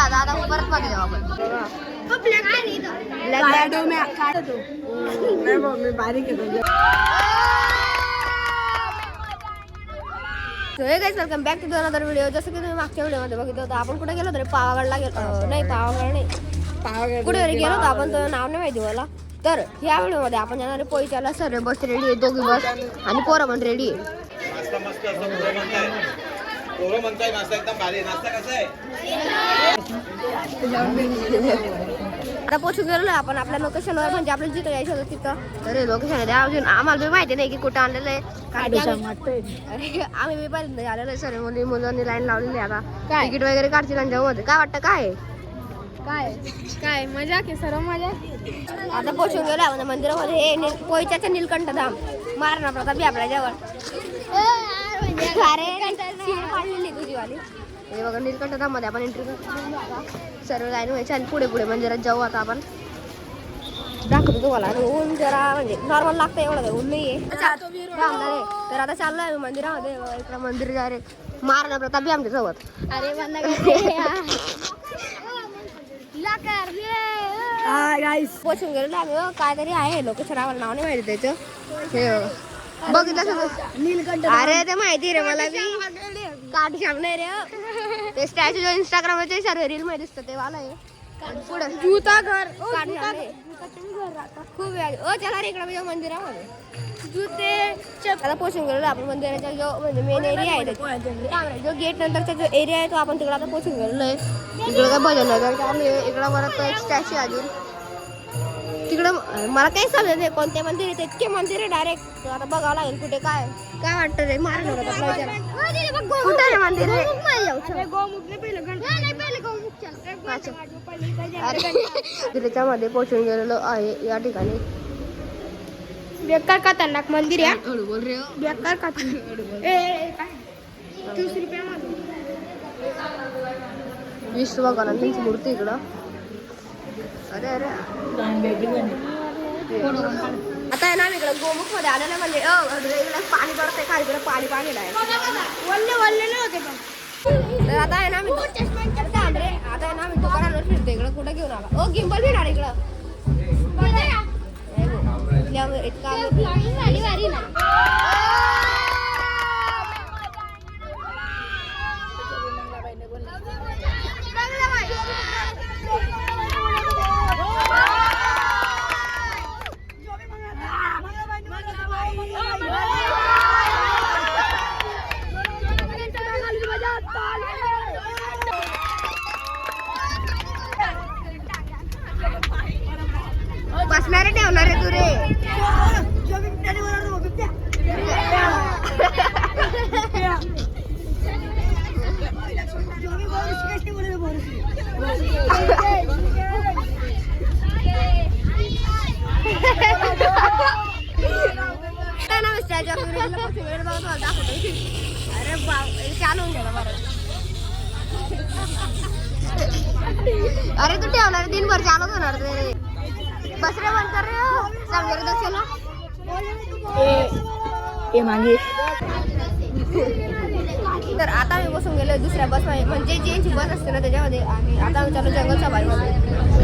आता परत मध्ये जाऊ आपण. Welcome back to another video. जसं की तुम्ही मागच्या व्हिडिओमध्ये बघितलं होतं आपण कुठे गेलो तरी पावागडला गेलो नाही कुठे गेलो होतो आपण, तो नाव नाही माहिती मला. तर ह्या व्हिडिओमध्ये आपण जाणार आहे पोईच्याला. सर्व बस रेडी आहे, दोघी बस आणि पोरं पण रेडी आहे. आता पोहोचून गेलो आपण आपल्या लोकेशनवर, म्हणजे आपल्याला जिथं यायचं होतं तिथं. तर लोकेशन आहे अजून आम्हाला माहिती नाही की कुठं आणलेलं आहे. आम्ही पहिल्यांदा आलेलो आहे. सर्व मुलांनी लाईन लावलेली आहे. आता तिकीट वगैरे काढतील आणि जाऊ मध्ये. काय वाटतं काय काय मजा की सर्व मजा. आता पोहोचून गेलो आपण मंदिरामध्ये. पोईच्याचं नीलकंठ धाम महाराणा प्रताप आपल्या जवळ. तुझी वाली हे बघा नीलकंठ धाम मध्ये आपण एंट्री करतो. सर्व लाईन व्हायची आणि पुढे पुढे मंदिरात जाऊ. आता आपण दाखवतो तुम्हाला. ऊन जरा म्हणजे नॉर्मल लागतं, एवढं ऊन नाहीये. तर आता चाललोय आम्ही मंदिरामध्ये. इकडं मंदिर जा रे महाराणा प्रताप बी आमच्या सोबत. अरे पोचून गेलो आम्ही. काहीतरी आहे लोकेशन, आम्हाला नाव नाही माहिती त्याचं. हे बघितलं नीलकंठ. अरे ते माहिती रे मला बी. काठ श्याम नाही रे ते स्टॅच्यू जो इंस्टाग्रामचे सर्व रील मध्ये दिसतं ते वाला आहे. पुढे जूता घर खूप चला रे इकडे मंदिरामध्ये जुते. आता पोचून गेलो आपण मंदिराच्या जो म्हणजे मेन एरिया आहे, जो गेट नंतरचा जो एरिया आहे तो आपण तिकडे आता पोचून गेलेलो आहे. इकडे काय भजन नगर चालू आहे. इकडं परत एक स्टॅच्यू अजून तिकडं. मला काही समजत नाही कोणते मंदिर आहे, इतके मंदिर आहे डायरेक्ट. आता बघावं लागेल कुठे काय काय वाटतं रे. महाराणा कुठे मंदिर त्याच्यामध्ये पोहोचून गेलेलो आहे. या ठिकाणी बेकार खतरनाक मंदिर आहे. बोल रे बेकार विष्णू भगवानांची मूर्ती इकडं. अरे अरे आता आहे ना इकडे गोमुख मध्ये आलेलं म्हणजे पाणी पडतंय खाली. इकडे पाणी पाणी आहे होते. तर आता आहे ना मी आता आहे ना मी दुकानावर फिरते. इकडं कुठं घेऊन आला. ओ गिंबल फिरणार इकडं. बसणारे ठेवणारे तू रे. अरे चालून गेला बरं. अरे तू ठेवणार दिनभर चालू होणार रे. बसरे बंद कर रे सांगणार दक्षला ए मागे. तर आता मी बसून गेलो दुसऱ्या बस मध्ये, म्हणजे जी बस असते ना त्याच्यामध्ये. आणि आता आम्ही चालू जंगल सफारीमध्ये.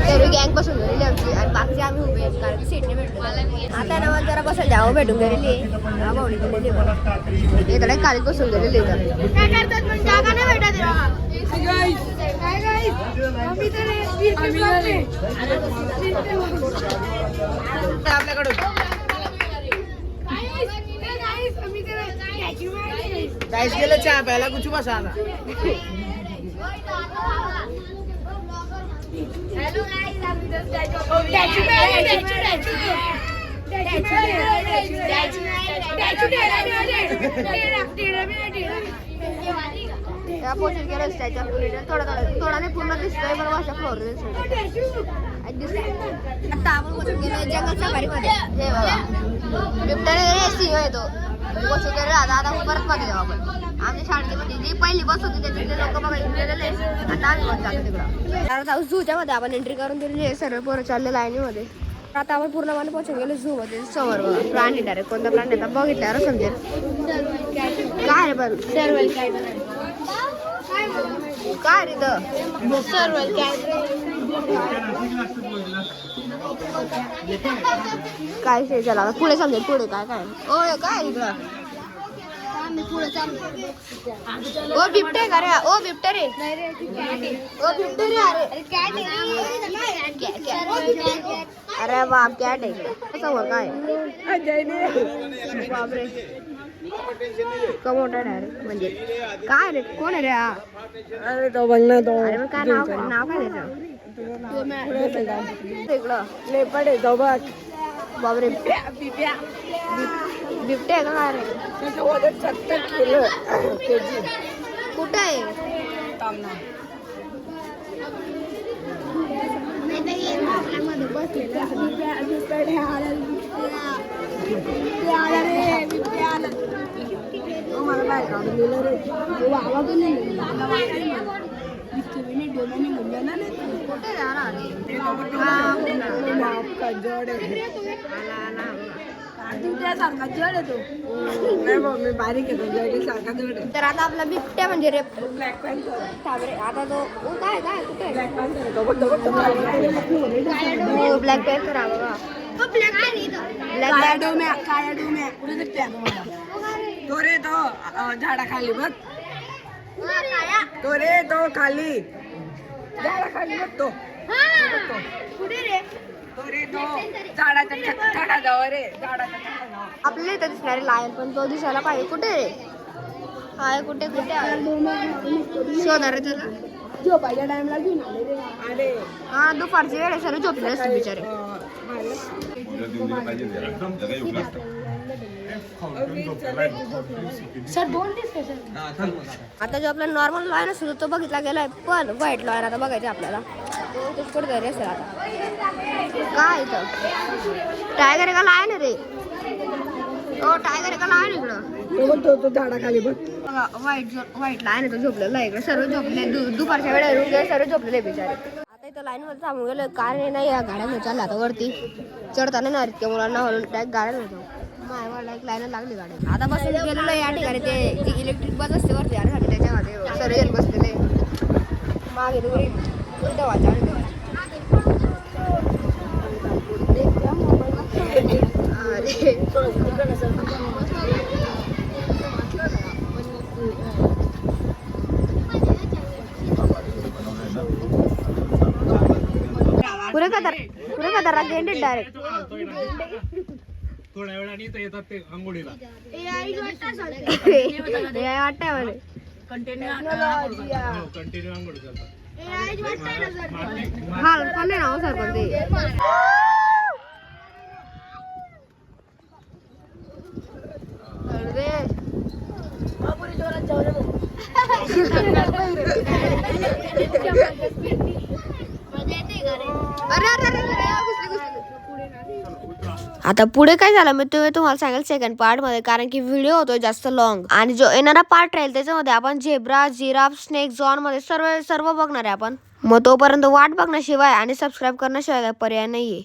तर गँग बसून गेलेली आमची आणि बाकीचे आम्ही उभे आहेत कारण सीटने भेटलो. आता ना मला जरा बसायला जावं भेटून गेलेली आहे. बावडी गेलेली हे तर खाली बसून गेलेली. काय करतात पण जागा नाही भेटत. आपल्याकडून गाइस गेलं चहा प्यायला कुछ बसा आता. हेलो गाइस पोचून गेलं त्याच्या थोडा नाही पूर्ण दिसतोय मला अशा फ्लोर आता आपण पोचून गेलो जंगल सफारीमध्ये. हे बघा बिबट्याने सिंह येतो. पोचून गेलो आता परत मध्ये जाऊ आपण. आमच्या शाळेची म्हणजे जी पहिली बस होती त्याच्यातले लोक बघा गेलेले. आता आम्ही बस जातो तिकडं. आता झूच्या मध्ये आपण एंट्री करून दिलेली आहे. सर्व पोरं चालले लाईनीमध्ये. आता आपण पूर्णपणे पोहोचून गेलो झू मध्ये. समोर बघा प्राणी डायरेक्ट कोणता प्राणी आता बघितल्यावर समजेल काय रे. पण काय रे इथं सर्वल काय शे चला पुढे समजेल पुढे काय काय ओ काय इकडं ओ बिबटे का रे ओ बिबटे रे ओ बिबटे रे अरे बाप कॅट आहे समोर काय बापरे कमोटा डायरेक्ट म्हणजे काय रे कोण आहे रे हा अरे तो बघ ना तो अरे मग काय नाव काय त्याचं इकडं लेपड आहे तो बघ बापरे बिबटे आहे का काय रे त्याचं वजन 70 किलो केजी कुठं आहे मला बाहेर काढून दिलं रे मी बारीक येतो सारखा जड आहे तर आता आपला बिबट्या म्हणजे रे आता तो काय काय कुठे ब्लॅक पॅन्थर काळ्या डोम्या तो रे तो झाडाखाली बघ तो रे तो खाली झाडाखाली बघ तो तो रे तो झाडाच्या झाडाजवळ रे झाडाच्या झाडाजवळ आपल्याला इथं दिसणारे लायन पण तो दिसायला पाहिजे कुठे रे हाय कुठे शोधा रे त्याला झोपायच्या टाइमला घेऊन आले हा दुपारची वेळ आहे, सर्व झोपले असते बिचारे आता जो आपला नॉर्मल लॉयन असतो तो बघितला गेलाय पण व्हाईट लॉयन आता बघायचं आपल्याला तो कुठे असेल आता काय इथं टायगर आहे का लायन रे ओ टायगर आहे का लायन इकडं तो झाडाखाली बघ व्हाईट लाईन आहे तो झोपलेला आहे इकडे सर्व झोपले दुपारच्या वेळेला सर्व झोपलेले बिचारे आता इथं लाईन मध्ये थांबून गेलो कारण नाही या गाड्या चालल्या आता वरती चढताना नाही इतक्या मुलांना म्हणून डायरेक्ट गाड्या होतो मायवाला एक लाईन लागली गाडी आता बसून गेलेलं या ठिकाणी ते जी इलेक्ट्रिक बस असते वरती आणि त्याच्यामध्ये सर्व जण बसलेले मागे दूर उलट वाचा पुरे कदर गेंडे डायरेक्ट थोड्या वेळाने इथं येतात ते अंघोळीला वाटतंय मला कंटिन्यू अंघोळ करतात हा पण नाही ना सर पण ते आता पुढे काय झालं मी तुम्हाला सांगेल सेकंड पार्ट मध्ये कारण की व्हिडिओ होतो जास्त लॉंग आणि जो येणारा पार्ट राहील त्याच्यामध्ये आपण झेब्रा जिराफ स्नेक झॉन मध्ये सर्व बघणार आहे आपण मग तोपर्यंत वाट बघण्याशिवाय आणि सबस्क्राईब करण्याशिवाय काय पर्याय नाहीये.